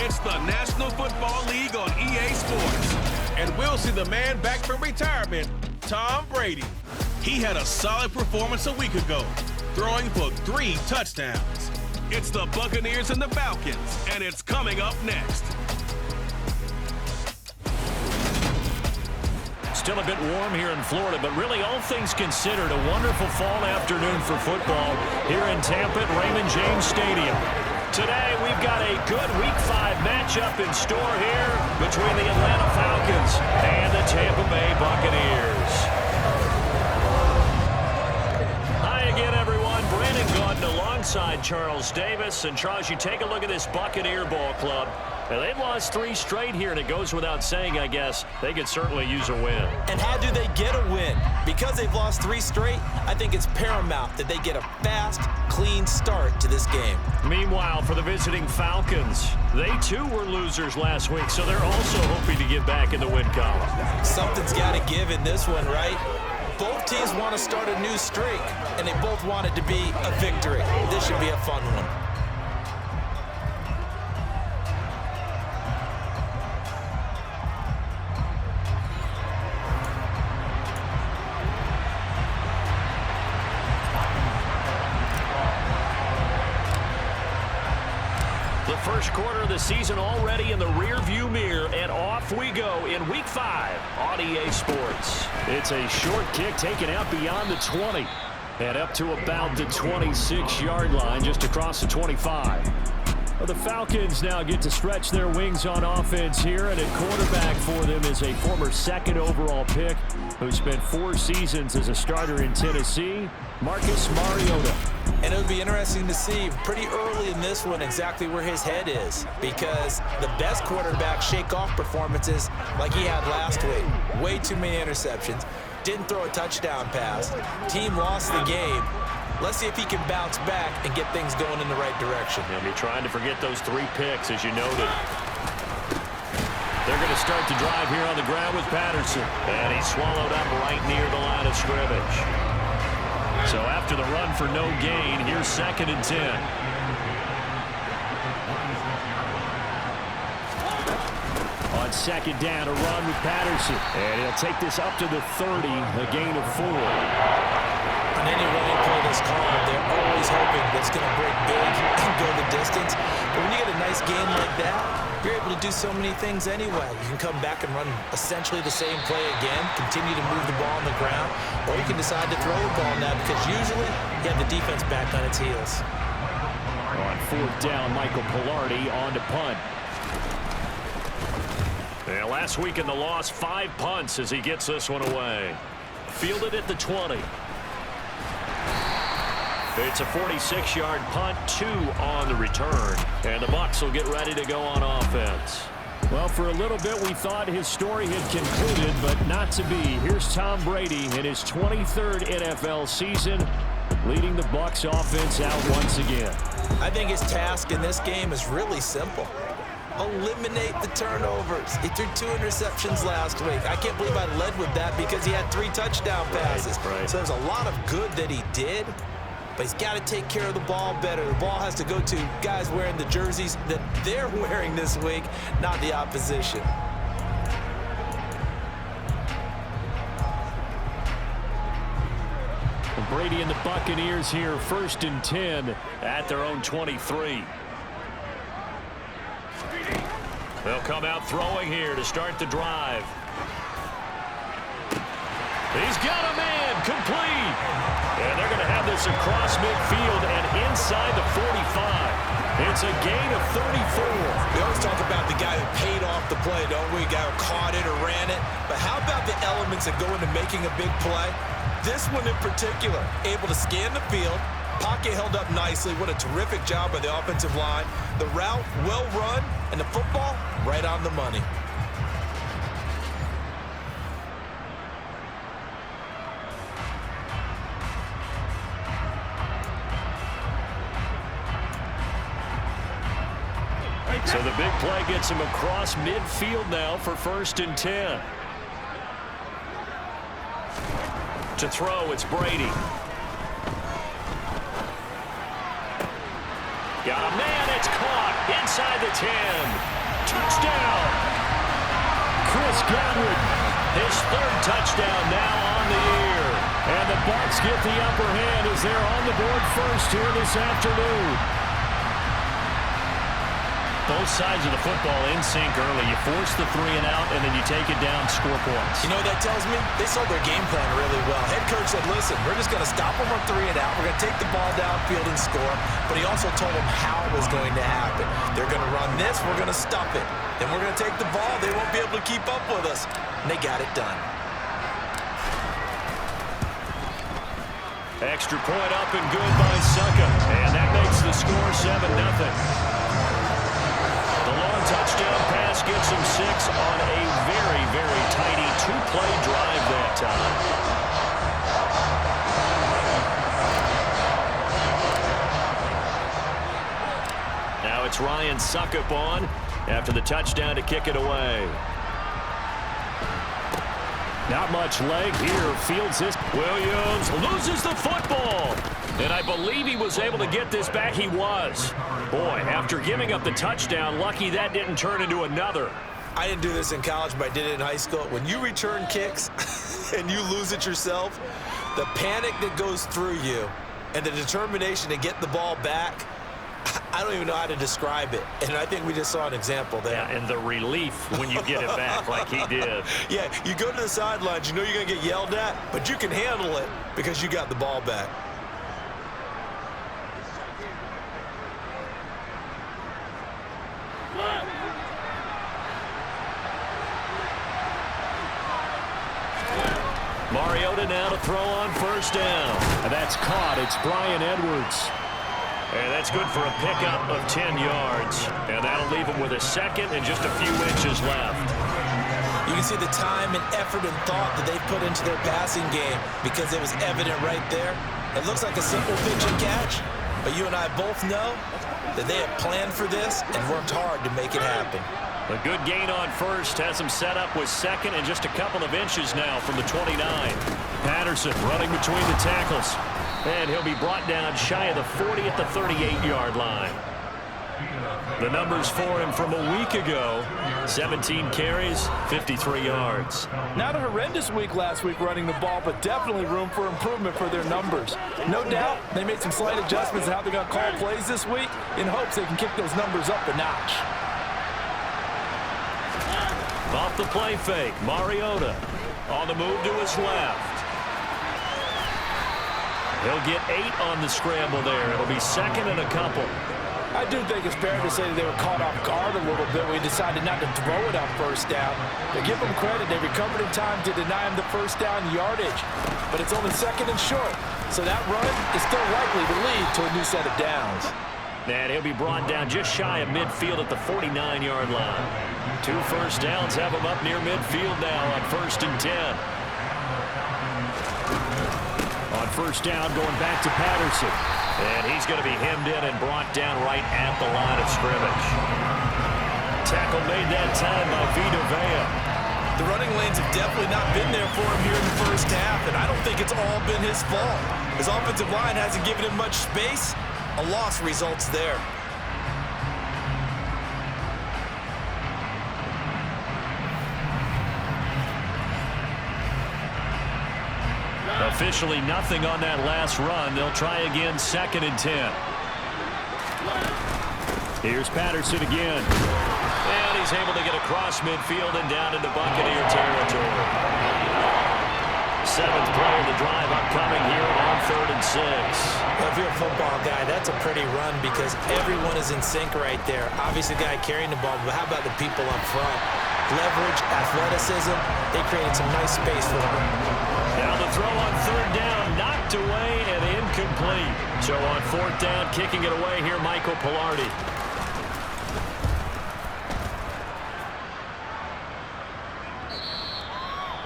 It's the National Football League on EA Sports. And we'll see the man back from retirement, Tom Brady. He had a solid performance a week ago, throwing for 3 touchdowns. It's the Buccaneers and the Falcons, and it's coming up next. Still a bit warm here in Florida, but really all things considered, a wonderful fall afternoon for football here in Tampa at Raymond James Stadium. Today we've got a good Week 5 matchup in store here between the Atlanta Falcons and the Tampa Bay Buccaneers. Hi again, everyone. Brandon Gaudin alongside Charles Davis. And Charles, you take a look at this Buccaneer ball club. Now, they've lost 3 straight here, and it goes without saying, I guess, they could certainly use a win. And how do they get a win? Because they've lost 3 straight, I think it's paramount that they get a fast, clean start to this game. Meanwhile, for the visiting Falcons, they too were losers last week, so they're also hoping to get back in the win column. Something's got to give in this one, right? Both teams want to start a new streak, and they both want it to be a victory. This should be a fun one. First quarter of the season already in the rear-view mirror, and off we go in Week 5 on EA Sports. It's a short kick taken out beyond the 20 and up to about the 26-yard line, just across the 25. Well, the Falcons now get to stretch their wings on offense here, and at quarterback for them is a former 2nd overall pick who spent 4 seasons as a starter in Tennessee, Marcus Mariota. And it would be interesting to see pretty early in this one exactly where his head is, because the best quarterback shake-off performances like he had last week. Way too many interceptions. Didn't throw a touchdown pass. Team lost the game. Let's see if he can bounce back and get things going in the right direction. He'll be trying to forget those 3 picks, as you noted. They're going to start the drive here on the ground with Patterson. And he's swallowed up right near the line of scrimmage. So after the run for no gain, here's 2nd and 10. On 2nd down, a run with Patterson. And he'll take this up to the 30, a gain of 4. On any running play that's called, they're always hoping that it's going to break big and go the distance. But when you get a nice gain like that, you're able to do so many things anyway. You can come back and run essentially the same play again, continue to move the ball on the ground, or you can decide to throw the ball now because usually you have the defense back on its heels. On 4th down, Michael Pilardi on to punt. And last week in the loss, 5 punts as he gets this one away. Fielded at the 20. It's a 46-yard punt, 2 on the return. And the Bucs will get ready to go on offense. Well, for a little bit, we thought his story had concluded, but not to be. Here's Tom Brady in his 23rd NFL season, leading the Bucs offense out once again. I think his task in this game is really simple. Eliminate the turnovers. He threw 2 interceptions last week. I can't believe I led with that because he had 3 touchdown passes. Right. So there's a lot of good that he did. But he's got to take care of the ball better. The ball has to go to guys wearing the jerseys that they're wearing this week, not the opposition. Brady and the Buccaneers here, 1st and 10 at their own 23. They'll come out throwing here to start the drive. He's got a man, complete. And they're going to have this across midfield and inside the 45. It's a gain of 34. We always talk about the guy who paid off the play, don't we? Guy who caught it or ran it. But how about the elements that go into making a big play? This one in particular, able to scan the field. Pocket held up nicely. What a terrific job by the offensive line. The route, well run, and the football, right on the money. So the big play gets him across midfield now for 1st and 10. To throw, it's Brady. Got a man, it's caught inside the 10. Touchdown! Chris Godwin, his third touchdown now on the year. And the Bucs get the upper hand as they're on the board first here this afternoon. Both sides of the football in sync early. You force the 3 and out, and then you take it down, score points. You know what that tells me? They saw their game plan really well. Head coach said, listen, we're just going to stop them on 3 and out. We're going to take the ball downfield and score. But he also told them how it was going to happen. They're going to run this. We're going to stop it. Then we're going to take the ball. They won't be able to keep up with us. And they got it done. Extra point up and good by Succa. And that makes the score 7-0. The long touchdown pass gets him 6 on a very, very tidy 2-play drive that time. Now it's Ryan Suckup on after the touchdown to kick it away. Not much leg here. Fields this. Williams loses the football. And I believe he was able to get this back. He was. Boy, after giving up the touchdown, lucky that didn't turn into another. I didn't do this in college, but I did it in high school. When you return kicks and you lose it yourself, the panic that goes through you and the determination to get the ball back, I don't even know how to describe it. And I think we just saw an example there. Yeah, and the relief when you get it back like he did. Yeah, you go to the sidelines, you know you're going to get yelled at, but you can handle it because you got the ball back. Mariota now to throw on first down. And that's caught. It's Bryan Edwards. And that's good for a pickup of 10 yards. And that'll leave him with a second and just a few inches left. You can see the time and effort and thought that they put into their passing game because it was evident right there. It looks like a simple pitch and catch, but you and I both know that they have planned for this and worked hard to make it happen. A good gain on first has him set up with second and just a couple of inches now from the 29. Patterson running between the tackles. And he'll be brought down shy of the 40 at the 38-yard line. The numbers for him from a week ago, 17 carries, 53 yards. Not a horrendous week last week running the ball, but definitely room for improvement for their numbers. No doubt they made some slight adjustments in how they're going to call plays this week in hopes they can kick those numbers up a notch. Off the play fake, Mariota on the move to his left. He'll get 8 on the scramble there. It'll be second and a couple. I do think it's fair to say that they were caught off guard a little bit when we decided not to throw it on first down. But give them credit. They recovered in time to deny him the first down yardage. But it's only second and short. So that run is still likely to lead to a new set of downs. And he'll be brought down just shy of midfield at the 49-yard line. 2 first downs have him up near midfield now on 1st and 10. On first down, going back to Patterson. And he's going to be hemmed in and brought down right at the line of scrimmage. Tackle made that time by Vita Vea. The running lanes have definitely not been there for him here in the first half, and I don't think it's all been his fault. His offensive line hasn't given him much space. A loss results there. Officially nothing on that last run. They'll try again, 2nd and 10. Here's Patterson again. And he's able to get across midfield and down into Buccaneer territory. 7th play of the drive upcoming here on 3rd and 6. Well, if you're a football guy, that's a pretty run because everyone is in sync right there. Obviously, the guy carrying the ball, but how about the people up front? Leverage, athleticism, they created some nice space for them. Now the throw on 3rd down, knocked away and incomplete. So on 4th down, kicking it away here, Michael Pilardi.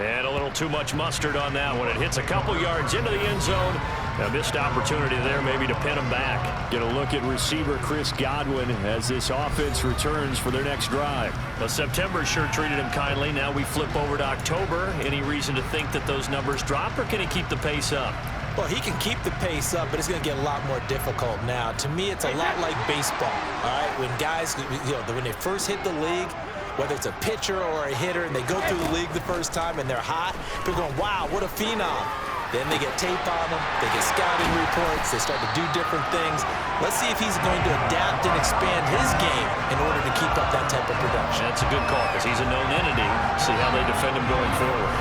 And a little too much mustard on that one. It hits a couple yards into the end zone. A missed opportunity there maybe to pin him back. Get a look at receiver Chris Godwin as this offense returns for their next drive. Well, September sure treated him kindly. Now we flip over to October. Any reason to think that those numbers drop, or can he keep the pace up? Well, he can keep the pace up, but it's going to get a lot more difficult now. To me, it's a lot like baseball, all right? When guys, when they first hit the league, whether it's a pitcher or a hitter, and they go through the league the first time and they're hot, people are going, wow, what a phenom. Then they get tape on them, they get scouting reports, they start to do different things. Let's see if he's going to adapt and expand his game in order to keep up that type of production. That's a good call because he's a known entity. See how they defend him going forward.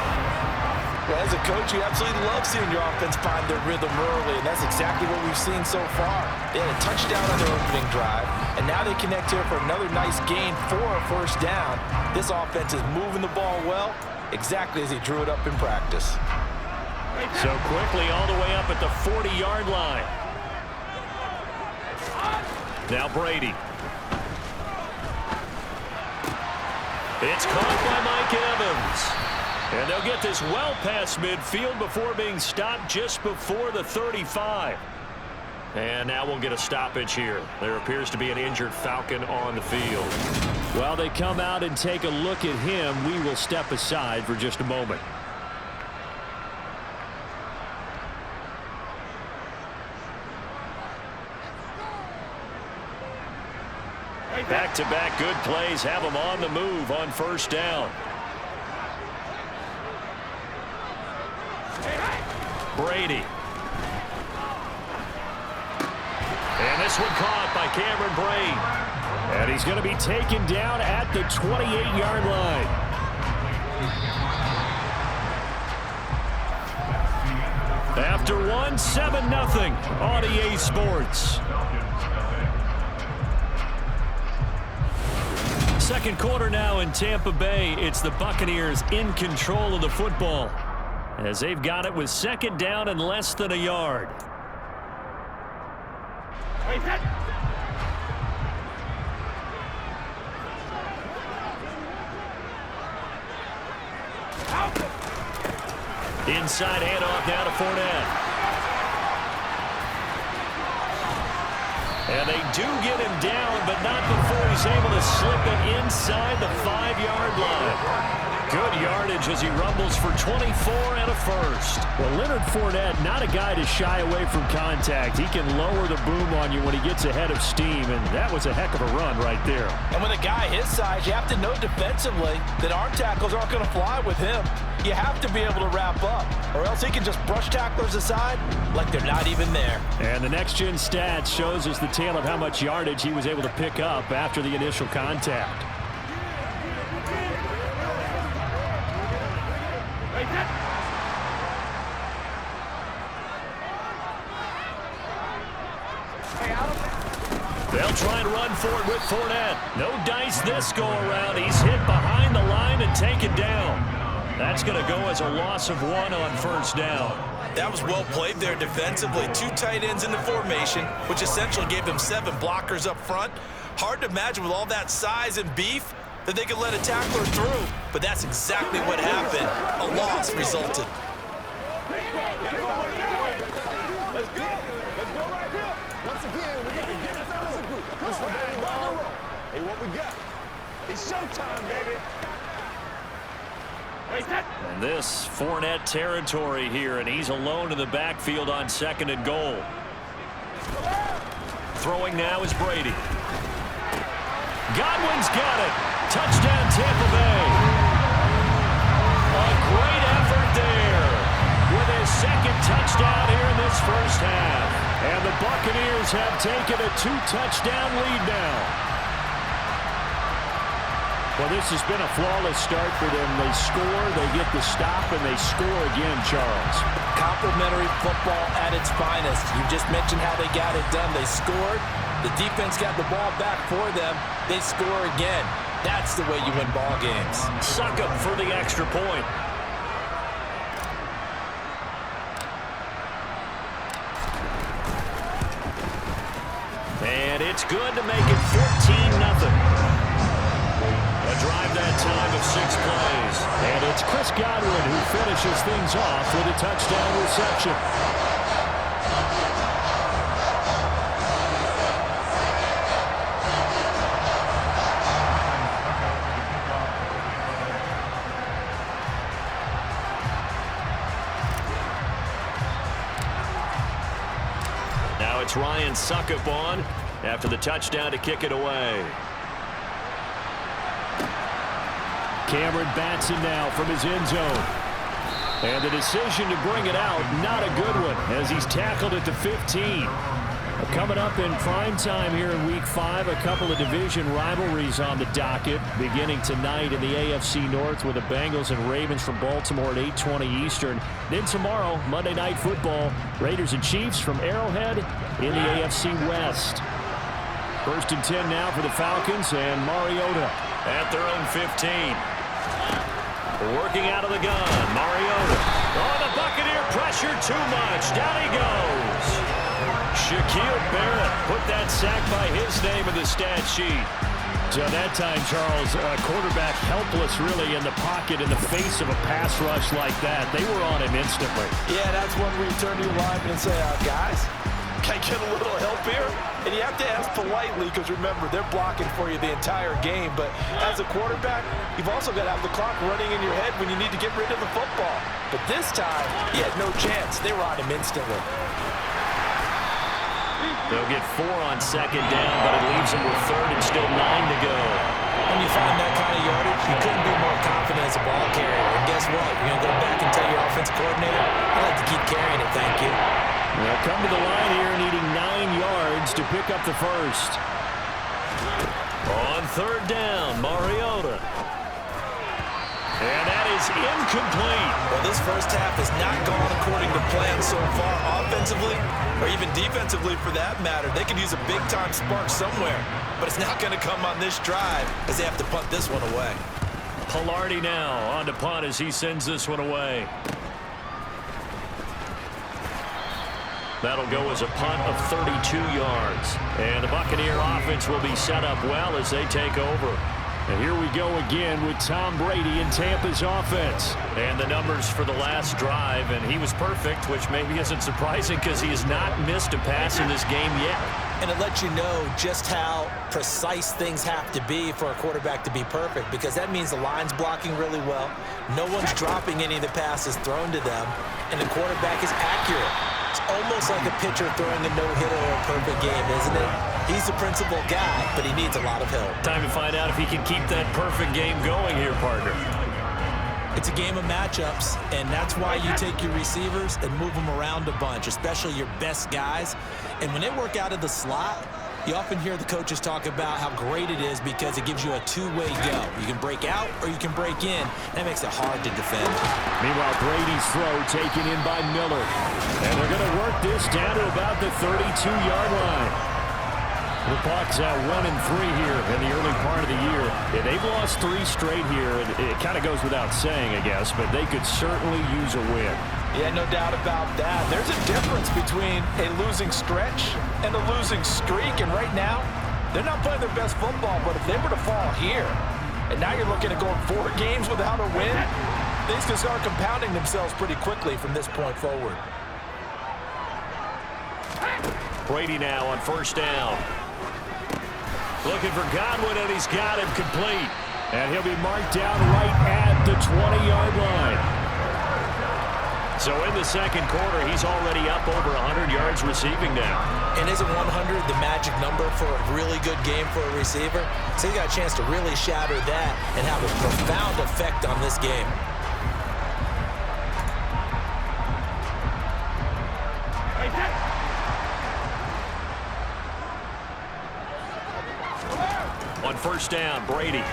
Well, as a coach, you absolutely love seeing your offense find their rhythm early, and that's exactly what we've seen so far. They had a touchdown on their opening drive, and now they connect here for another nice gain for a first down. This offense is moving the ball well, exactly as he drew it up in practice. So quickly all the way up at the 40-yard line. Now Brady. It's caught by Mike Evans. And they'll get this well past midfield before being stopped just before the 35. And now we'll get a stoppage here. There appears to be an injured Falcon on the field. While they come out and take a look at him, we will step aside for just a moment. Back-to-back good plays have them on the move on first down. Brady. And this one caught by Cameron Brate. And he's going to be taken down at the 28-yard line. After one, 7-0 on EA Sports. Second quarter now in Tampa Bay. It's the Buccaneers in control of the football, as they've got it with second down and less than a yard. Inside handoff now to Fournette. And they do get him down, but not before he's able to slip it inside the 5-yard line. Good yardage as he rumbles for 24 and a first. Well, Leonard Fournette, not a guy to shy away from contact. He can lower the boom on you when he gets ahead of steam, and that was a heck of a run right there. And with a guy his size, you have to know defensively that arm tackles aren't going to fly with him. You have to be able to wrap up, or else he can just brush tacklers aside like they're not even there. And the next-gen stats shows us the tale of how much yardage he was able to pick up after the initial contact. They'll try and run for it with Fournette. No dice this go-around. He's hit behind the line and taken down. That's going to go as a loss of 1 on first down. That was well played there defensively. 2 tight ends in the formation, which essentially gave them 7 blockers up front. Hard to imagine with all that size and beef that they could let a tackler through, but that's exactly what happened. A loss resulted. Let's go right here. Once again, we're going to get this out as a group. Let's rock and roll. Hey, what we got? It's showtime, baby. And this Fournette territory here, and he's alone in the backfield on 2nd and goal. Throwing now is Brady. Godwin's got it. Touchdown, Tampa Bay. A great effort there with his 2nd touchdown here in this first half. And the Buccaneers have taken a 2-touchdown lead now. Well, this has been a flawless start for them. They score, they get the stop, and they score again, Charles. Complimentary football at its finest. You just mentioned how they got it done. They scored. The defense got the ball back for them. They score again. That's the way you win ball games. Suck up for the extra point. And it's good to make it 14-0. A drive that time of 6 plays. And it's Chris Godwin who finishes things off with a touchdown reception. Now it's Ryan Suckup on after the touchdown to kick it away. Cameron Batson now from his end zone. And the decision to bring it out, not a good one, as he's tackled at the 15. Coming up in prime time here in Week 5, a couple of division rivalries on the docket, beginning tonight in the AFC North with the Bengals and Ravens from Baltimore at 8:20 Eastern. Then tomorrow, Monday Night Football, Raiders and Chiefs from Arrowhead in the AFC West. 1st and 10 now for the Falcons, and Mariota at their own 15. Working out of the gun, Mariota. Oh, the Buccaneer pressure too much. Down he goes. Shaquille Barrett put that sack by his name in the stat sheet. So that time, Charles, quarterback helpless really in the pocket in the face of a pass rush like that. They were on him instantly. Yeah, that's when we turn to your lineman and say, guys, can I get a little help here? And you have to ask politely because, remember, they're blocking for you the entire game. But as a quarterback, you've also got to have the clock running in your head when you need to get rid of the football. But this time, he had no chance. They were on him instantly. They'll get 4 on 2nd down, but it leaves them with 3rd and still 9 to go. When you find that kind of yardage, you couldn't be more confident as a ball carrier. And guess what? You're going to go back and tell your offensive coordinator, I'd like to keep carrying it, thank you. They'll come to the line here needing 9 yards to pick up the first. On 3rd down, Mariota. And that is incomplete. Well, this first half has not gone according to plan so far offensively, or even defensively for that matter. They could use a big-time spark somewhere, but it's not going to come on this drive as they have to punt this one away. Pilardi now on to punt as he sends this one away. That'll go as a punt of 32 yards. And the Buccaneer offense will be set up well as they take over. And here we go again with Tom Brady and Tampa's offense. And the numbers for the last drive, and he was perfect, which maybe isn't surprising because he has not missed a pass in this game yet. And it lets you know just how precise things have to be for a quarterback to be perfect, because that means the line's blocking really well, no one's dropping any of the passes thrown to them, and the quarterback is accurate. It's almost like a pitcher throwing a no-hitter or a perfect game, isn't it? He's the principal guy, but he needs a lot of help. Time to find out if he can keep that perfect game going here, partner. It's a game of matchups, and that's why you take your receivers and move them around a bunch, especially your best guys. And when they work out of the slot, you often hear the coaches talk about how great it is because it gives you a two-way go. You can break out or you can break in. That makes it hard to defend. Meanwhile, Brady's throw taken in by Miller. And they're going to work this down to about the 32-yard line. The Bucs at 1-3 here in the early part of the year. Yeah, they've lost 3 straight here. It kind of goes without saying, I guess, but they could certainly use a win. Yeah, no doubt about that. There's a difference between a losing stretch and a losing streak, and right now, they're not playing their best football, but if they were to fall here, and now you're looking at going 4 games without a win, things can start compounding themselves pretty quickly from this point forward. Brady now on 1st down. Looking for Godwin, and he's got him complete. And he'll be marked down right at the 20-yard line. So in the second quarter, he's already up over 100 yards receiving now. And isn't 100 the magic number for a really good game for a receiver? So you got a chance to really shatter that and have a profound effect on this game. On 1st down, Brady.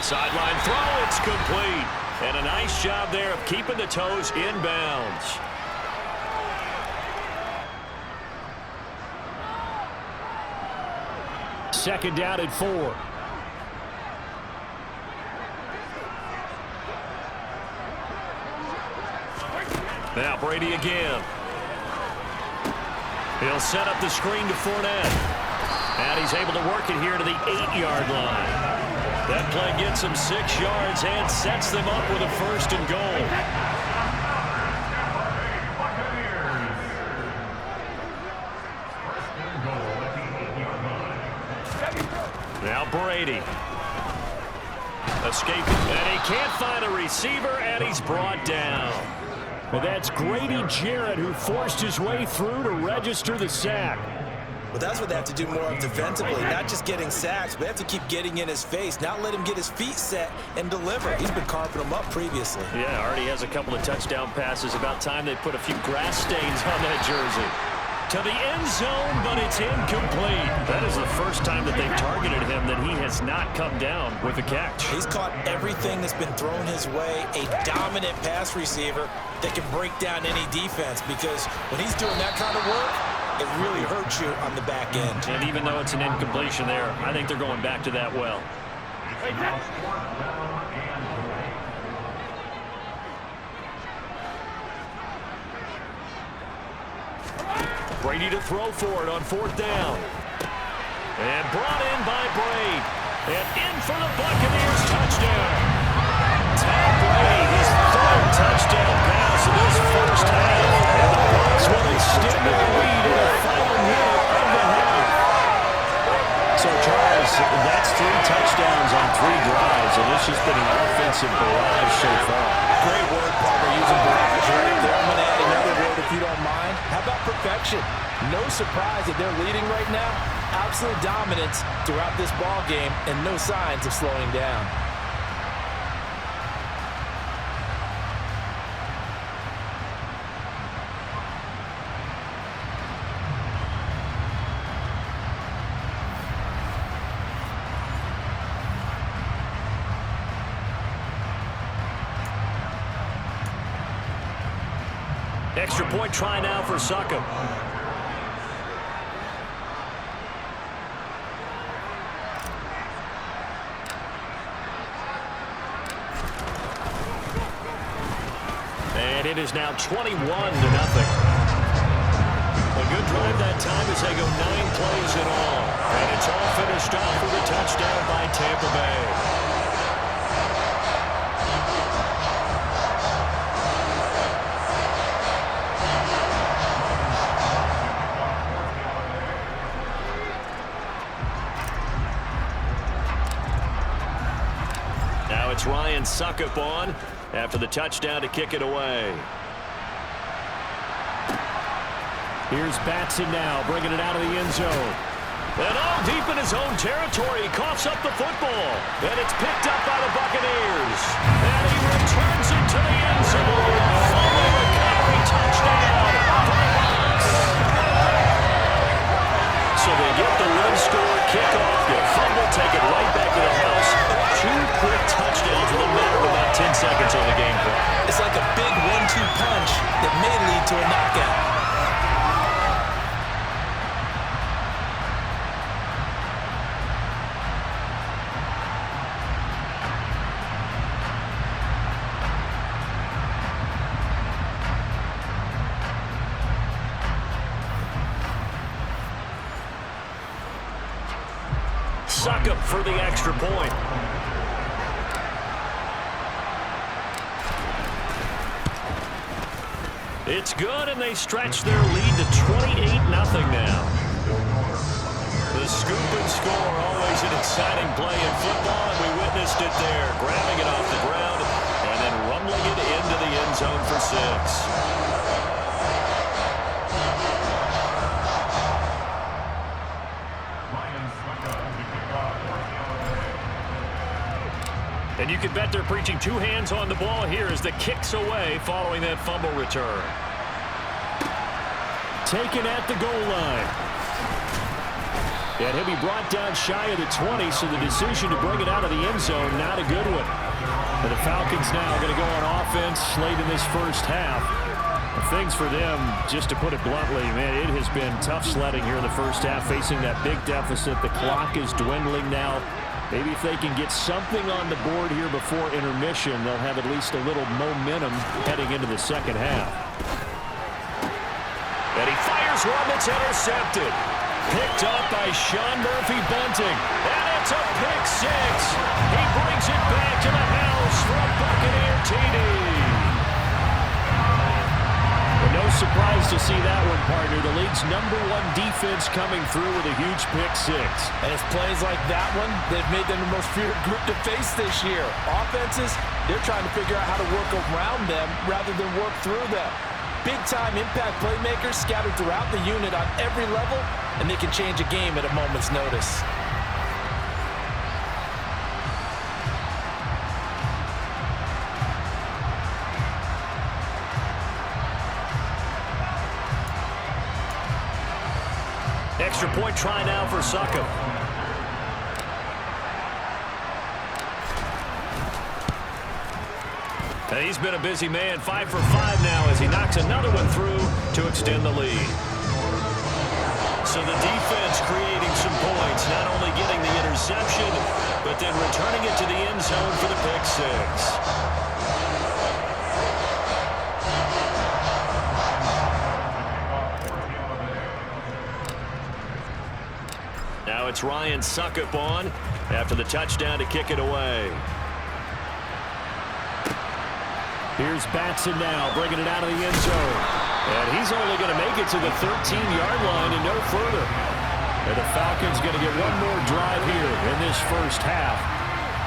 Sideline throw, it's complete. And a nice job there of keeping the toes inbounds. Second down at 4. Now Brady again. He'll set up the screen to Fournette. And he's able to work it here to the 8-yard line. That play gets him 6 yards and sets them up with a 1st and goal. Now Brady. Escaping. And he can't find a receiver, and he's brought down. And that's Grady Jarrett who forced his way through to register the sack. Well, that's what they have to do more of defensively, not just getting sacks, but they have to keep getting in his face, not let him get his feet set and deliver. He's been carving them up previously. Yeah, already has a couple of touchdown passes. About time they put a few grass stains on that jersey. To the end zone, but it's incomplete. That is the first time that they've targeted him that he has not come down with a catch. He's caught everything that's been thrown his way, a dominant pass receiver that can break down any defense, because when he's doing that kind of work, it really hurts you on the back end. And even though it's an incompletion there, I think they're going back to that well. Brady to throw for it on 4th down. And brought in by Brady. And in for the Buccaneers touchdown. Tom Brady, his 3rd touchdown pass in this first half. And the Bucs will extend their lead in the final minute of the half. So, Charles, that's 3 touchdowns on 3 drives, and this has been an offensive barrage so far. Great word, Parker, using barrage right there. I'm going to add another word if you don't mind. How about perfection? No surprise that they're leading right now. Absolute dominance throughout this ball game and no signs of slowing down. Extra point try now for Succop. And it is now 21-0. A good drive that time as they go 9 plays in all. And it's all finished off with a touchdown by Tampa Bay. Now it's Ryan Succop on after the touchdown to kick it away. Here's Batson now, bringing it out of the end zone. And all deep in his own territory, he coughs up the football. And it's picked up by the Buccaneers. And he returns it to the end zone. Fumble recovery touchdown for the Bucs. So they get the win score, kickoff, get fumble, take it right back to the house. 2 quick touchdowns in the matter of about 10 seconds on the game clock. It's like a big 1-2 punch that may lead to a knockout. Succop for the extra point. It's good, and they stretch their lead to 28-0 now. The scoop and score, always an exciting play in football, and we witnessed it there, grabbing it off the ground and then rumbling it into the end zone for 6. And you can bet they're preaching 2 hands on the ball here as the kick's away following that fumble return. Taken at the goal line. And he'll be brought down shy of the 20, so the decision to bring it out of the end zone, not a good one. And the Falcons now going to go on offense late in this first half. Things for them, just to put it bluntly, man, it has been tough sledding here in the first half, facing that big deficit. The clock is dwindling now. Maybe if they can get something on the board here before intermission, they'll have at least a little momentum heading into the second half. And he fires one that's intercepted. Picked up by Sean Murphy-Bunting. And it's a pick 6. He brings it back to the house for a Buccaneer TD. No surprise to see that one, partner. The league's #1 defense coming through with a huge pick-6. And it's plays like that one that have made them the most feared group to face this year. Offenses, they're trying to figure out how to work around them rather than work through them. Big-time impact playmakers scattered throughout the unit on every level, and they can change a game at a moment's notice. Extra point try now for Suckup. And he's been a busy man, 5 for 5 now as he knocks another one through to extend the lead. So the defense creating some points, not only getting the interception, but then returning it to the end zone for the pick-6. Now it's Ryan Suckup on after the touchdown to kick it away. Here's Batson now, bringing it out of the end zone. And he's only going to make it to the 13-yard line and no further. And the Falcons going to get one more drive here in this first half.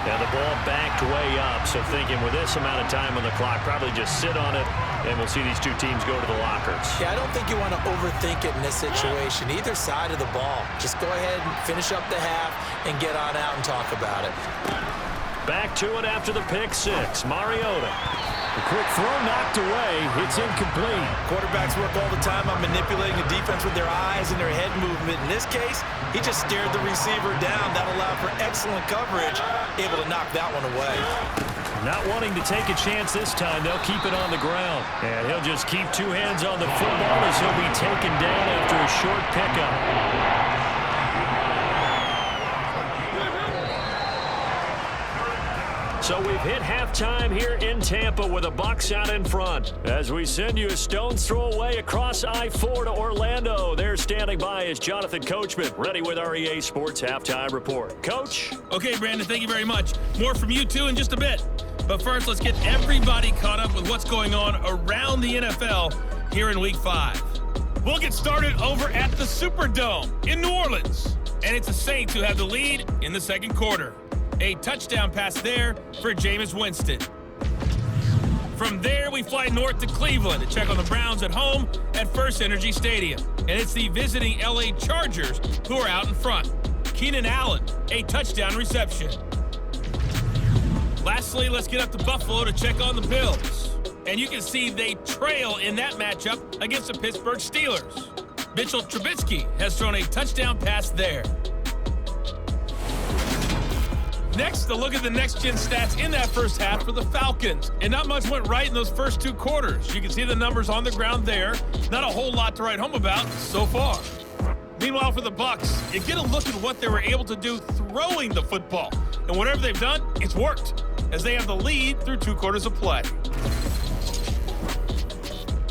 And the ball backed way up, so thinking with this amount of time on the clock, probably just sit on it, and we'll see these two teams go to the lockers. Yeah, I don't think you want to overthink it in this situation, either side of the ball. Just go ahead and finish up the half and get on out and talk about it. Back to it after the pick-6. Mariota. The quick throw knocked away. It's incomplete. Quarterbacks work all the time on manipulating the defense with their eyes and their head movement. In this case, he just stared the receiver down. That allowed for excellent coverage, able to knock that one away. Not wanting to take a chance this time, they'll keep it on the ground. And he'll just keep two hands on the football as he'll be taken down after a short pickup. So we've hit halftime here in Tampa with the Bucs out in front. As we send you a stone's throw away across I-4 to Orlando. There standing by is Jonathan Coachman, ready with our EA Sports Halftime Report. Coach? Okay, Brandon, thank you very much. More from you two in just a bit. But first, let's get everybody caught up with what's going on around the NFL here in Week 5. We'll get started over at the Superdome in New Orleans. And it's the Saints who have the lead in the second quarter. A touchdown pass there for Jameis Winston. From there, we fly north to Cleveland to check on the Browns at home at First Energy Stadium. And it's the visiting LA Chargers who are out in front. Keenan Allen, a touchdown reception. Lastly, let's get up to Buffalo to check on the Bills. And you can see they trail in that matchup against the Pittsburgh Steelers. Mitchell Trubisky has thrown a touchdown pass there. Next, a look at the next-gen stats in that first half for the Falcons. And not much went right in those first two quarters. You can see the numbers on the ground there. Not a whole lot to write home about so far. Meanwhile, for the Bucs, you get a look at what they were able to do throwing the football. And whatever they've done, it's worked, as they have the lead through 2 quarters of play.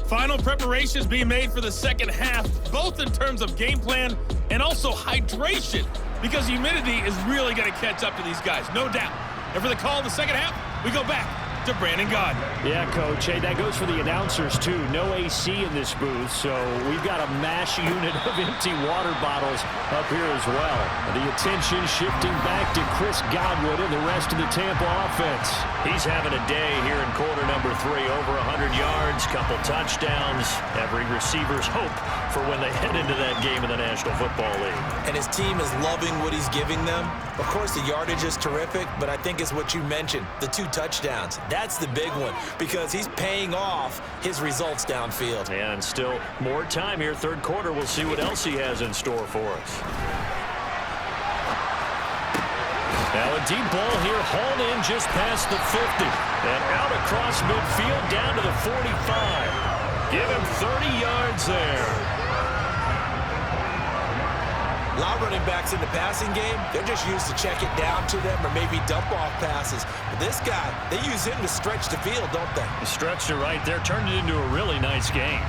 Final preparations being made for the second half, both in terms of game plan and also hydration, because humidity is really going to catch up to these guys, no doubt. And for the call of the second half, we go back to Brandon Gaudin. Yeah, Coach. Hey, that goes for the announcers, too. No AC in this booth, so we've got a mash unit of empty water bottles up here as well. The attention shifting back to Chris Godwin and the rest of the Tampa offense. He's having a day here in quarter number 3. Over 100 yards, couple touchdowns. Every receiver's hope for when they head into that game in the National Football League. And his team is loving what he's giving them. Of course, the yardage is terrific, but I think it's what you mentioned, the 2 touchdowns. That's the big one, because he's paying off his results downfield. And still more time here. Third quarter, we'll see what else he has in store for us. Now a deep ball here, hauled in just past the 50. And out across midfield, down to the 45. Give him 30 yards there. A lot of running backs in the passing game, they're just used to check it down to them or maybe dump-off passes. But this guy, they use him to stretch the field, don't they? He stretched it right there, turned it into a really nice game.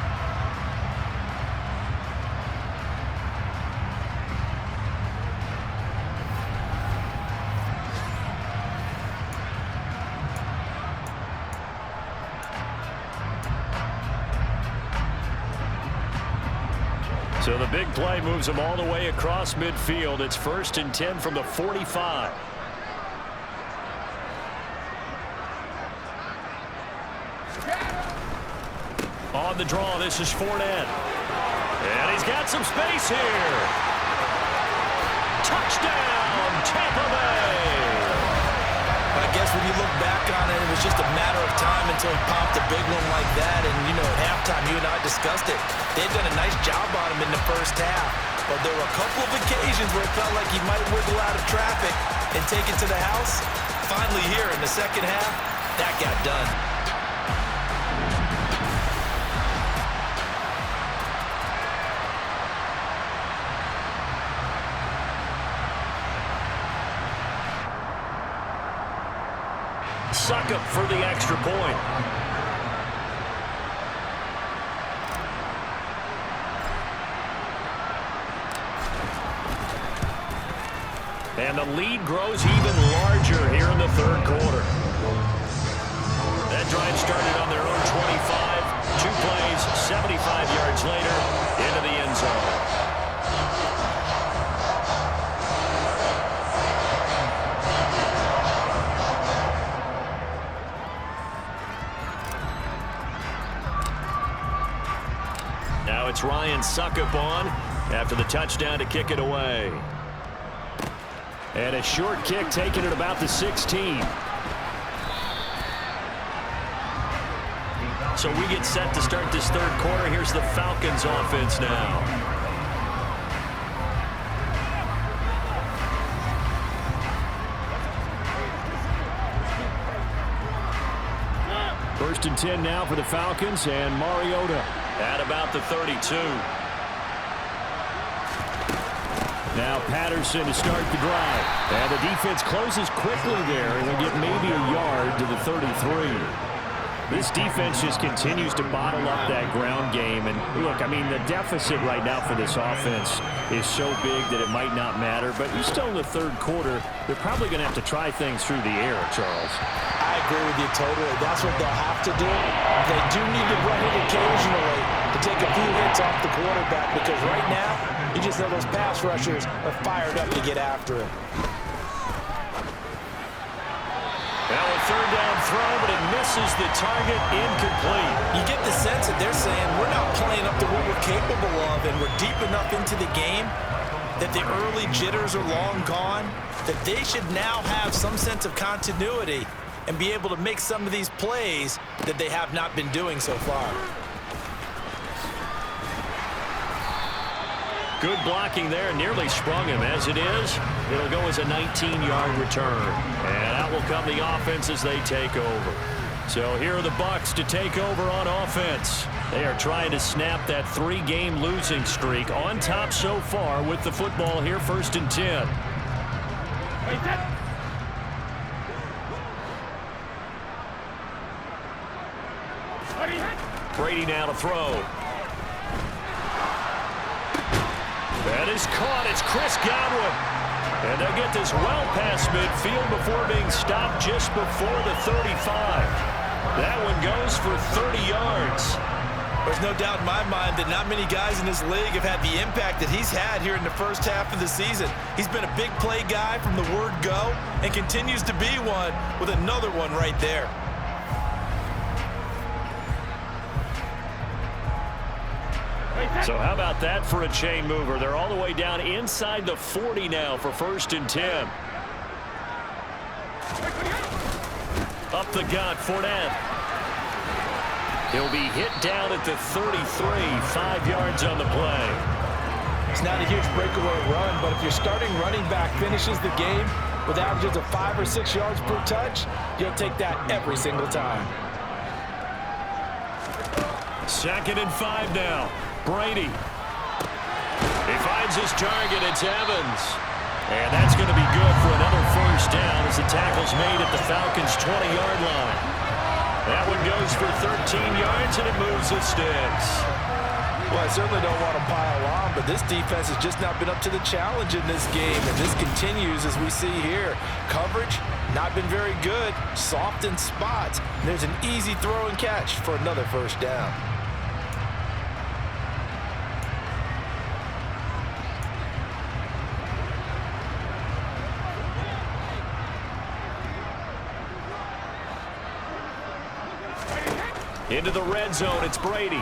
So the big play moves them all the way across midfield. It's 1st and 10 from the 45. On the draw, this is Fournette. And he's got some space here. Touchdown, Tampa Bay. I guess when you look back on it, it was just a matter of time until he popped a big one like that. And, you know, at halftime, you and I discussed it. They've done a nice job on him in the first half. But there were a couple of occasions where it felt like he might wiggle out of traffic and take it to the house. Finally here in the second half, that got done. Suck up for the extra point. And the lead grows even larger here in the third quarter. That drive started on their own 25. 2 plays, 75 yards later, into the end zone. Now it's Ryan Suckup on after the touchdown to kick it away. And a short kick taken at about the 16. So we get set to start this third quarter. Here's the Falcons offense now. First and 10 now for the Falcons, and Mariota at about the 32. Now Patterson to start the drive. And the defense closes quickly there, and they get maybe a yard to the 33. This defense just continues to bottle up that ground game. And look, I mean, the deficit right now for this offense is so big that it might not matter. But you're still in the third quarter. They're probably going to have to try things through the air, Charles. I agree with you totally. That's what they'll have to do. They do need to run it occasionally to take a few hits off the quarterback, because right now, you just know those pass rushers are fired up to get after him. Now a third down throw, but it misses the target, incomplete. You get the sense that they're saying we're not playing up to what we're capable of, and we're deep enough into the game that the early jitters are long gone, that they should now have some sense of continuity and be able to make some of these plays that they have not been doing so far. Good blocking there, nearly sprung him. As it is, it'll go as a 19-yard return. And out will come the offense as they take over. So here are the Bucs to take over on offense. They are trying to snap that 3-game losing streak. On top so far with the football here, 1st and 10. Brady now to throw. That is caught. It's Chris Godwin. And they'll get this well past midfield before being stopped just before the 35. That one goes for 30 yards. There's no doubt in my mind that not many guys in this league have had the impact that he's had here in the first half of the season. He's been a big play guy from the word go and continues to be one with another one right there. So how about that for a chain mover? They're all the way down inside the 40 now for 1st and 10. Up the gut, Fournette. He'll be hit down at the 33, 5 yards on the play. It's not a huge breakaway run, but if your starting running back finishes the game with averages of 5 or 6 yards per touch, you'll take that every single time. 2nd and 5 now. Brady. He finds his target. It's Evans. And that's going to be good for another 1st down as the tackle's made at the Falcons' 20-yard line. That one goes for 13 yards, and it moves the sticks. Well, I certainly don't want to pile on, but this defense has just not been up to the challenge in this game, and this continues as we see here. Coverage, not been very good. Soft in spots. And there's an easy throw and catch for another 1st down. Into the red zone, it's Brady.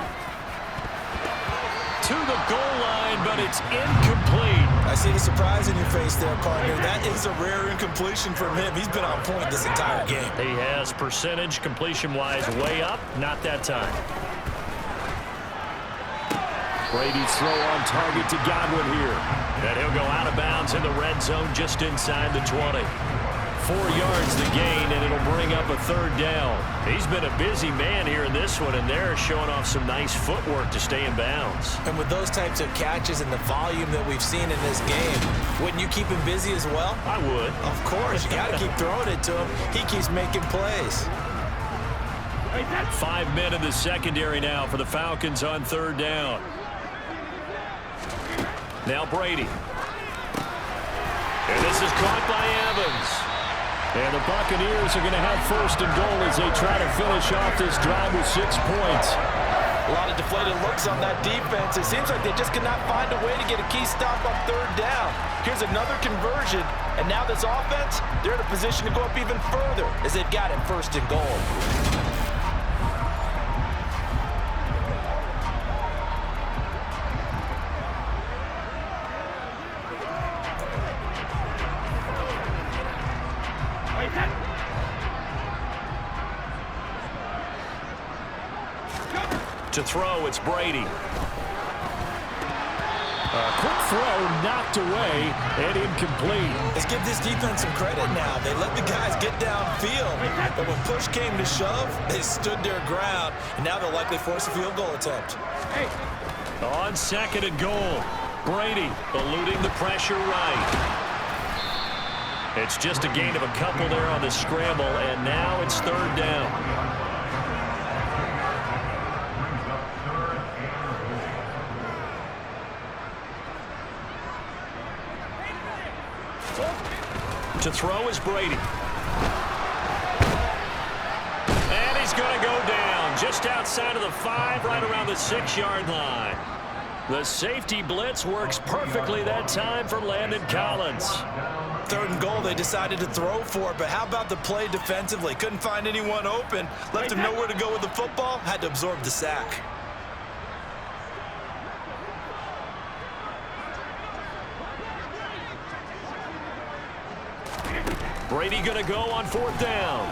To the goal line, but it's incomplete. I see the surprise in your face there, partner. That is a rare incompletion from him. He's been on point this entire game. He has percentage completion-wise way up, not that time. Brady's throw on target to Godwin here. And he'll go out of bounds in the red zone just inside the 20. 4 yards the gain, and it'll bring up a third down. He's been a busy man here in this one, and they're showing off some nice footwork to stay in bounds. And with those types of catches and the volume that we've seen in this game, wouldn't you keep him busy as well? I would. Of course. You got to keep throwing it to him. He keeps making plays. 5 men in the secondary now for the Falcons on third down. Now Brady. And this is caught by Evans. And the Buccaneers are going to have first and goal as they try to finish off this drive with 6 points. A lot of deflated looks on that defense. It seems like they just cannot find a way to get a key stop on third down. Here's another conversion, and now this offense, they're in a position to go up even further as they've got it first and goal. To throw, it's Brady. A quick throw knocked away and incomplete. Let's give this defense some credit now. They let the guys get downfield, but when push came to shove, they stood their ground, and now they'll likely force a field goal attempt. On second and goal, Brady eluding the pressure right. It's just a gain of a couple there on the scramble, and now it's third down. To throw is Brady. And he's going to go down just outside of the 5, right around the 6-yard line. The safety blitz works perfectly that time for Landon Collins. Third and goal, they decided to throw for it, but how about the play defensively? Couldn't find anyone open, left him nowhere to go with the football, had to absorb the sack. Brady going to go on fourth down.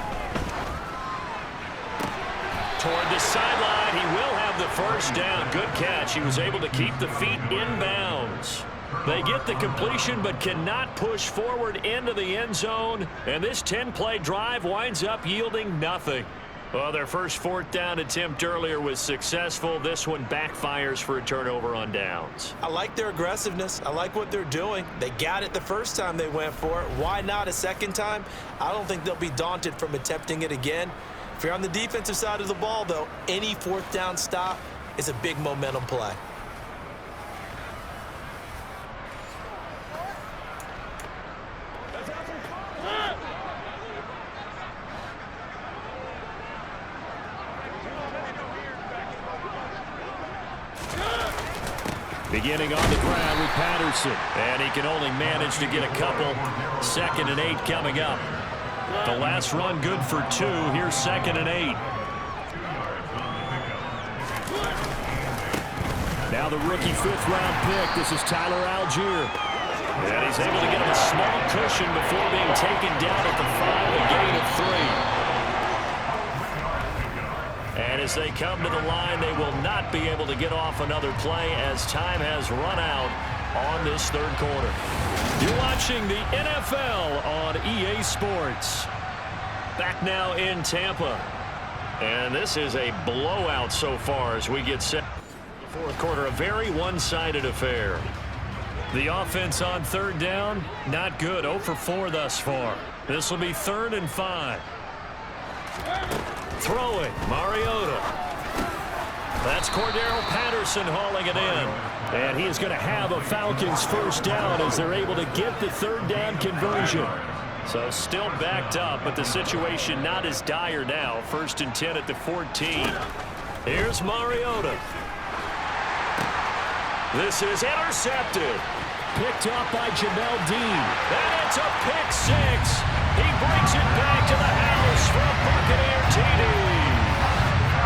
Toward the sideline, he will have the first down. Good catch. He was able to keep the feet in bounds. They get the completion but cannot push forward into the end zone. And this 10-play drive winds up yielding nothing. Well, their first fourth down attempt earlier was successful. This one backfires for a turnover on downs. I like their aggressiveness. I like what they're doing. They got it the first time they went for it. Why not a second time? I don't think they'll be daunted from attempting it again. If you're on the defensive side of the ball, though, any fourth down stop is a big momentum play. Beginning on the ground with Patterson. And he can only manage to get a couple. 2nd and 8 coming up. The last run good for 2. Here's 2nd and 8. Now the rookie 5th-round pick. This is Tyler Algier. And he's able to get him a small cushion before being taken down at the 5, a gain of 3. And as they come to the line, they will not be able to get off another play as time has run out on this third quarter. You're watching the NFL on EA Sports. Back now in Tampa. And this is a blowout so far as we get set. Fourth quarter, a very one-sided affair. The offense on third down, not good. 0 for 4 thus far. This will be 3rd and 5. Throwing, Mariota. That's Cordero Patterson hauling it in. And he is going to have a Falcons first down as they're able to get the third down conversion. So still backed up, but the situation not as dire now. 1st and 10 at the 14. Here's Mariota. This is intercepted. Picked up by Jamel Dean. And it's a pick 6. He brings it back to the house for a Buccaneer TD.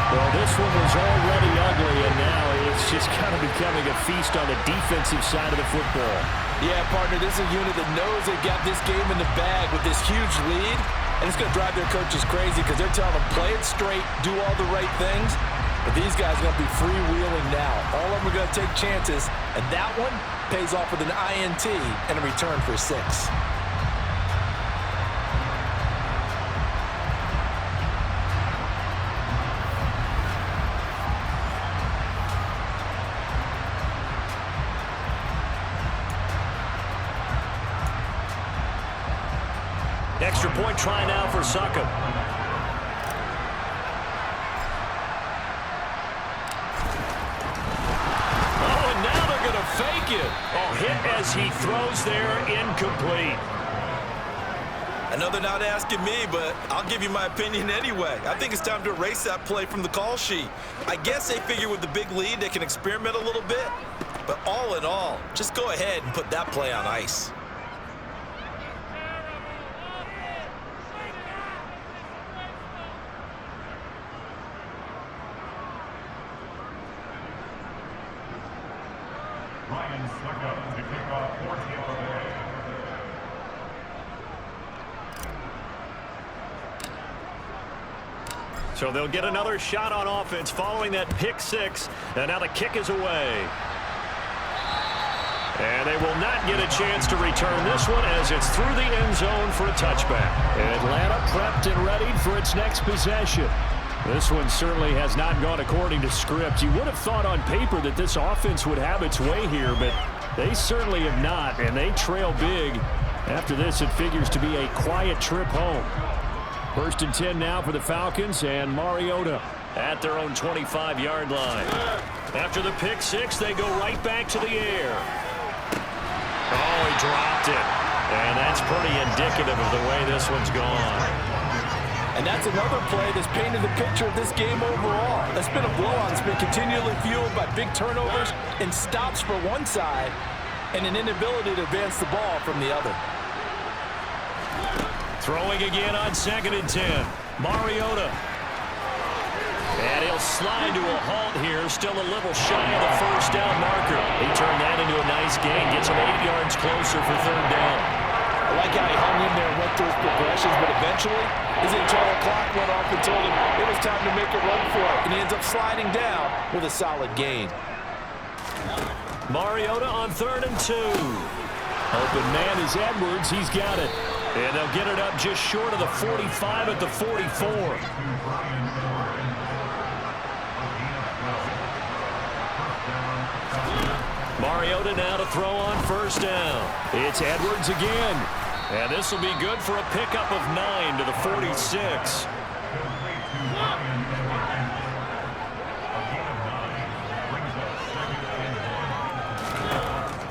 Well, This one was already ugly, and now it's just kind of becoming a feast on the defensive side of the football. Yeah, partner, this is a unit that knows they got this game in the bag with this huge lead, and it's going to drive their coaches crazy because they're telling them, play it straight, do all the right things. But these guys are going to be freewheeling now. All of them are going to take chances, and that one pays off with an INT and a return for 6. Extra point try now for Succop. Oh, and now they're going to fake it. Oh, hit as he throws there, incomplete. I know they're not asking me, but I'll give you my opinion anyway. I think it's time to erase that play from the call sheet. I guess they figure with the big lead they can experiment a little bit. But all in all, just go ahead and put that play on ice. So they'll get another shot on offense following that pick 6. And now the kick is away. And they will not get a chance to return this one as it's through the end zone for a touchback. Atlanta prepped and readied for its next possession. This one certainly has not gone according to script. You would have thought on paper that this offense would have its way here, but they certainly have not, and they trail big. After this, it figures to be a quiet trip home. 1st and 10 now for the Falcons, and Mariota at their own 25-yard line. After the pick 6, they go right back to the air. Oh, he dropped it. And that's pretty indicative of the way this one's gone. And that's another play that's painted the picture of this game overall. That's been a blowout. It's been continually fueled by big turnovers and stops for one side and an inability to advance the ball from the other. Throwing again on 2nd and 10. Mariota. And he'll slide to a halt here, still a little shy of the first down marker. He turned that into a nice gain, gets him 8 yards closer for 3rd down. I like how he hung in there and went through his progressions, but eventually his internal clock went off and told him it was time to make a run for it, and he ends up sliding down with a solid gain. Mariota on 3rd and 2. Open man is Edwards. He's got it. And they'll get it up just short of the 45 at the 44. Mariota now to throw on 1st down. It's Edwards again. And this will be good for a pickup of 9 to the 46.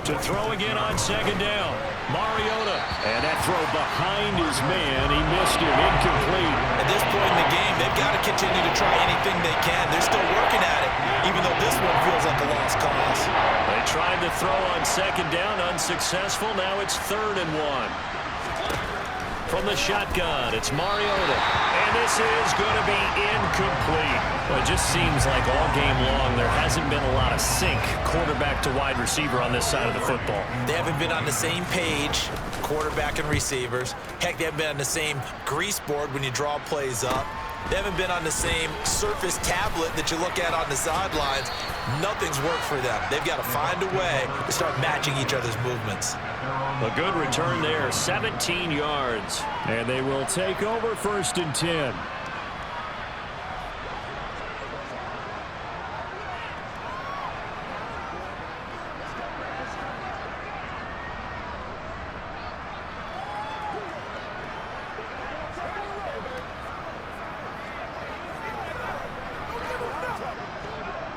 To throw again on 2nd down. Mariota. And that throw behind his man. He missed him. Incomplete. At this point in the game, they've got to continue to try anything they can. They're still working at it, even though this one feels like a lost cause. They tried to throw on 2nd down. Unsuccessful. Now it's 3rd and 1. From the shotgun, it's Mariota. And this is going to be incomplete. Well, it just seems like all game long there hasn't been a lot of sync quarterback to wide receiver on this side of the football. They haven't been on the same page, quarterback and receivers. Heck, they haven't been on the same grease board when you draw plays up. They haven't been on the same surface tablet that you look at on the sidelines. Nothing's worked for them. They've got to find a way to start matching each other's movements. A good return there, 17 yards. And they will take over 1st and 10.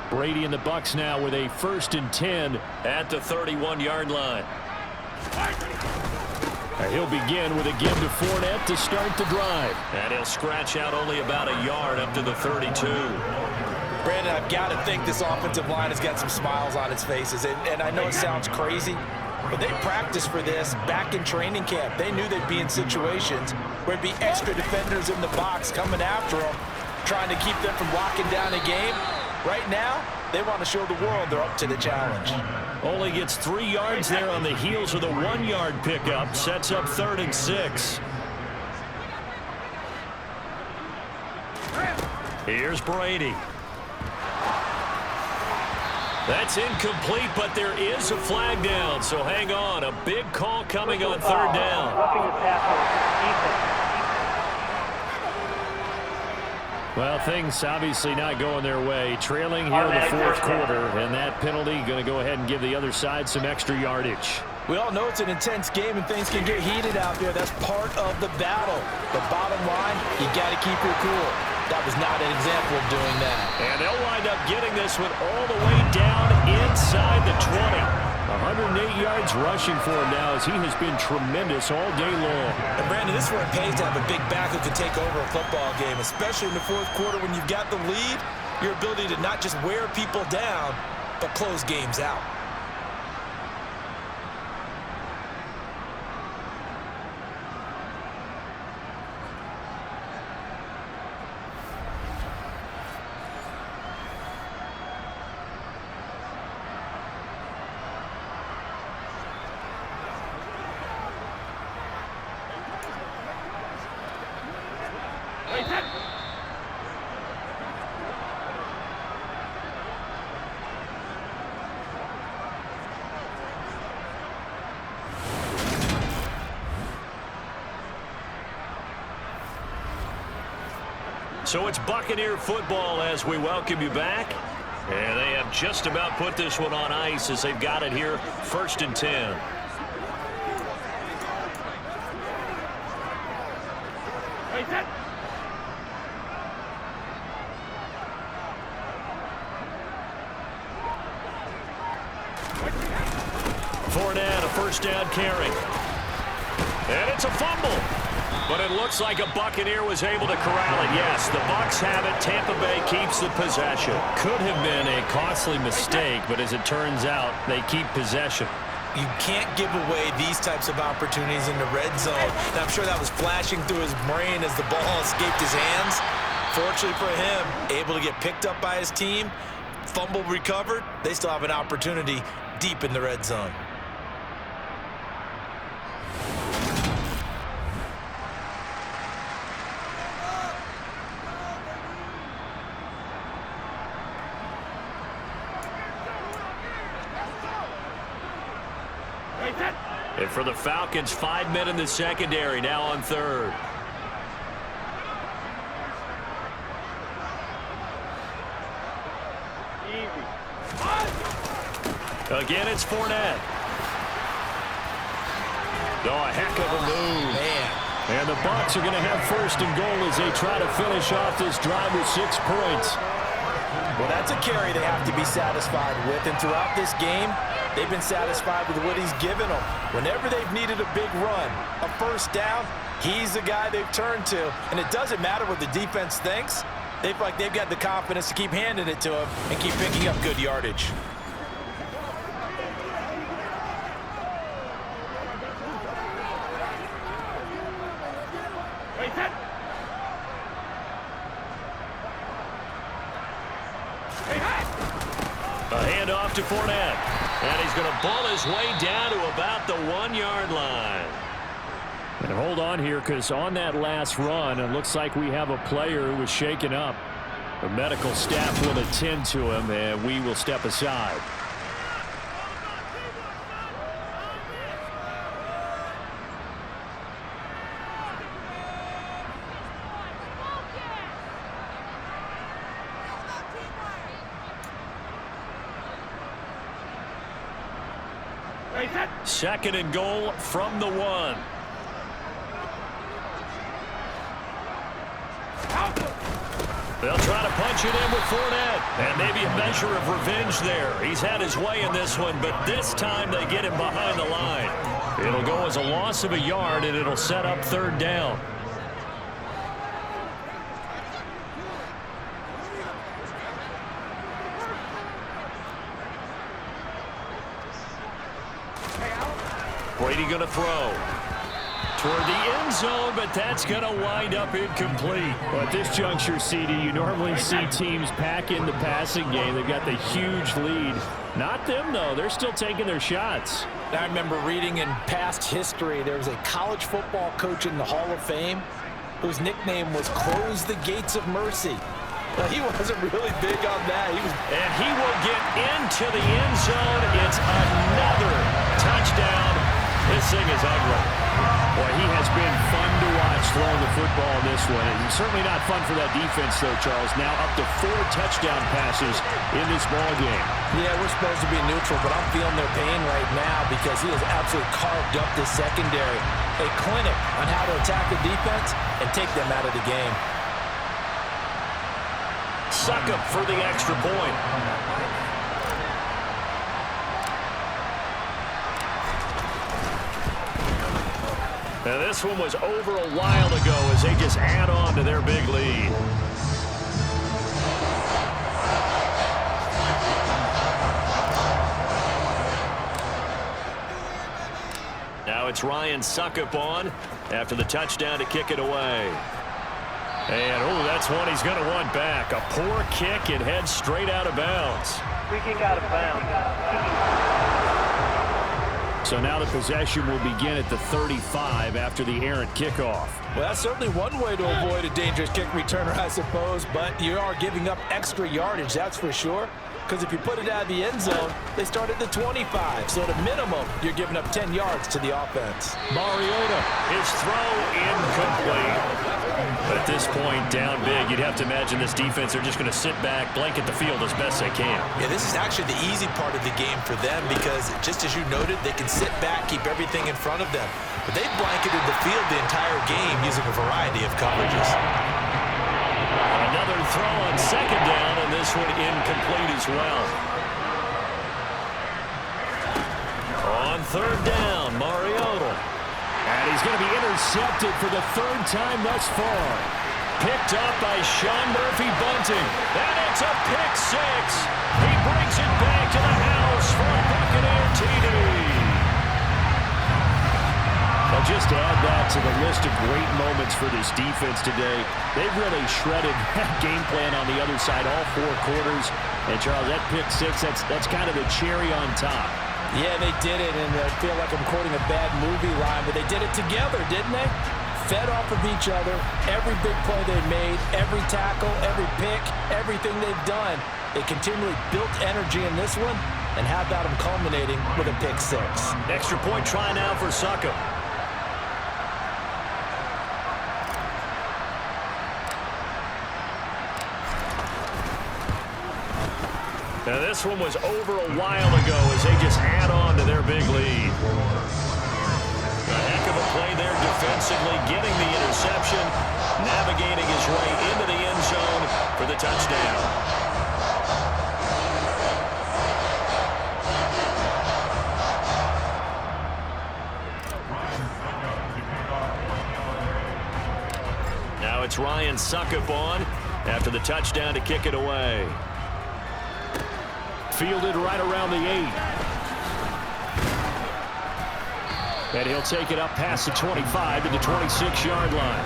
Brady and the Bucs now with a 1st and 10 at the 31-yard line. He'll begin with a give to Fournette to start the drive. And he'll scratch out only about a yard up to the 32. Brandon, I've got to think this offensive line has got some smiles on its faces. And I know it sounds crazy, but they practiced for this back in training camp. They knew they'd be in situations where it'd be extra defenders in the box coming after them. trying to keep them from locking down a game. Right now, they want to show the world they're up to the challenge. Only gets 3 yards there on the heels of the 1-yard pickup. Sets up 3rd and 6. Here's Brady. That's incomplete, but there is a flag down, so hang on. A big call coming on 3rd down. Well, things obviously not going their way. Trailing here in the 4th quarter, and that penalty going to go ahead and give the other side some extra yardage. We all know it's an intense game and things can get heated out there. That's part of the battle. The bottom line, you got to keep your cool. That was not an example of doing that. And they'll wind up getting this one all the way down inside the 20. 108 yards rushing for him now as he has been tremendous all day long. And Brandon, this is where it pays to have a big back who can take over a football game, especially in the 4th quarter when you've got the lead. Your ability to not just wear people down, but close games out. So it's Buccaneer football as we welcome you back. And they have just about put this one on ice as they've got it here, 1st and 10. Fournette, a 1st down carry. And it's a fumble. But it looks like a Buccaneer was able to corral it. Yes, the Bucs have it. Tampa Bay keeps the possession. Could have been a costly mistake, but as it turns out, they keep possession. You can't give away these types of opportunities in the red zone. And I'm sure that was flashing through his brain as the ball escaped his hands. Fortunately for him, able to get picked up by his team, fumble recovered. They still have an opportunity deep in the red zone. And for the Falcons, 5 men in the secondary, now on 3rd. Again, it's Fournette. Oh, a heck of a move. Man. And the Bucs are going to have 1st and goal as they try to finish off this drive with 6 points. Well, that's a carry they have to be satisfied with. And throughout this game, they've been satisfied with what he's given them. Whenever they've needed a big run, a 1st down, he's the guy they've turned to. And it doesn't matter what the defense thinks. They feel like they've got the confidence to keep handing it to him and keep picking up good yardage. A handoff to Fournette. And he's going to ball his way down to about the 1-yard line. And hold on here, because on that last run, it looks like we have a player who was shaken up. The medical staff will attend to him, and we will step aside. Second and goal from the 1. They'll try to punch it in with Fournette. And maybe a measure of revenge there. He's had his way in this one, but this time they get him behind the line. It'll go as a loss of a yard, and it'll set up 3rd down. Brady going to throw. toward the end zone, but that's going to wind up incomplete. Well, at this juncture, CD, you normally see teams pack in the passing game. They've got the huge lead. Not them, though. They're still taking their shots. I remember reading in past history, there was a college football coach in the Hall of Fame whose nickname was Close the Gates of Mercy. Well, he wasn't really big on that. And he will get into the end zone. It's another touchdown. This thing is ugly. Boy, he has been fun to watch throwing the football in this one. And certainly not fun for that defense, though, Charles. Now up to 4 touchdown passes in this ball game. Yeah, we're supposed to be neutral, but I'm feeling their pain right now because he has absolutely carved up this secondary. A clinic on how to attack the defense and take them out of the game. Succop for the extra point. Now this one was over a while ago as they just add on to their big lead. Now it's Ryan Succop on after the touchdown to kick it away. And, oh, that's one he's going to want back. A poor kick and heads straight out of bounds. Free kick out of bounds. So now the possession will begin at the 35 after the errant kickoff. Well, that's certainly one way to avoid a dangerous kick returner, I suppose, but you are giving up extra yardage, that's for sure. Because if you put it out of the end zone, they start at the 25. So at a minimum, you're giving up 10 yards to the offense. Mariota, his throw incomplete. But at this point, down big, you'd have to imagine this defense, they're just going to sit back, blanket the field as best they can. Yeah, this is actually the easy part of the game for them because, just as you noted, they can sit back, keep everything in front of them. But they've blanketed the field the entire game using a variety of coverages. Another throw on second down, and this one incomplete as well. On third down, Mariota. And he's going to be intercepted for the 3rd time thus far. Picked up by Sean Murphy-Bunting. And it's a pick 6. He brings it back to the house for a Buccaneer TD. Well, just to add that to the list of great moments for this defense today, they've really shredded that game plan on the other side all 4 quarters. And, Charles, that pick 6, that's kind of the cherry on top. Yeah, they did it, and I feel like I'm quoting a bad movie line, but they did it together, didn't they? Fed off of each other, every big play they made, every tackle, every pick, everything they've done. They continually built energy in this one, and how about them culminating with a pick 6? Extra point try now for Succop. Now this one was over a while ago as they just add on to their big lead. A heck of a play there defensively, getting the interception, navigating his way into the end zone for the touchdown. Now it's Ryan Succop on after the touchdown to kick it away. Fielded right around the 8. And he'll take it up past the 25 to the 26-yard line.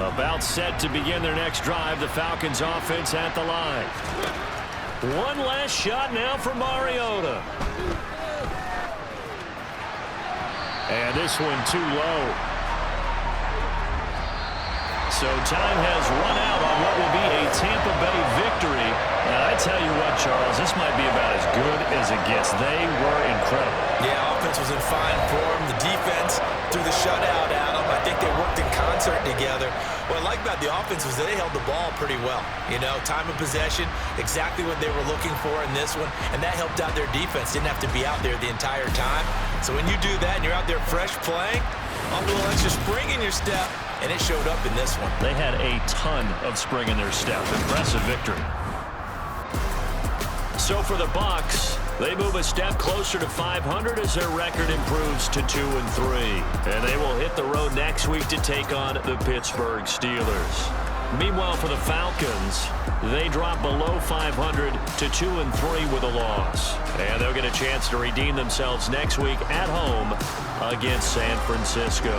About set to begin their next drive, the Falcons offense at the line. One last shot now for Mariota. And this one too low. So time has run out on what will be a Tampa Bay victory. And I tell you what, Charles, this might be about as good as it gets. They were incredible. Yeah, offense was in fine form. The defense threw the shutout at them. I think they worked in concert together. What I like about the offense was they held the ball pretty well. You know, time of possession, exactly what they were looking for in this one, and that helped out their defense. Didn't have to be out there the entire time. So when you do that and you're out there fresh playing, a little extra spring in your step, and it showed up in this one. They had a ton of spring in their step. Impressive victory. So for the Bucs, They move a step closer to 500 as their record improves to 2-3. And they will hit the road next week to take on the Pittsburgh Steelers. Meanwhile, for the Falcons, they drop below 500 to 2-3 with a loss. And they'll get a chance to redeem themselves next week at home against San Francisco.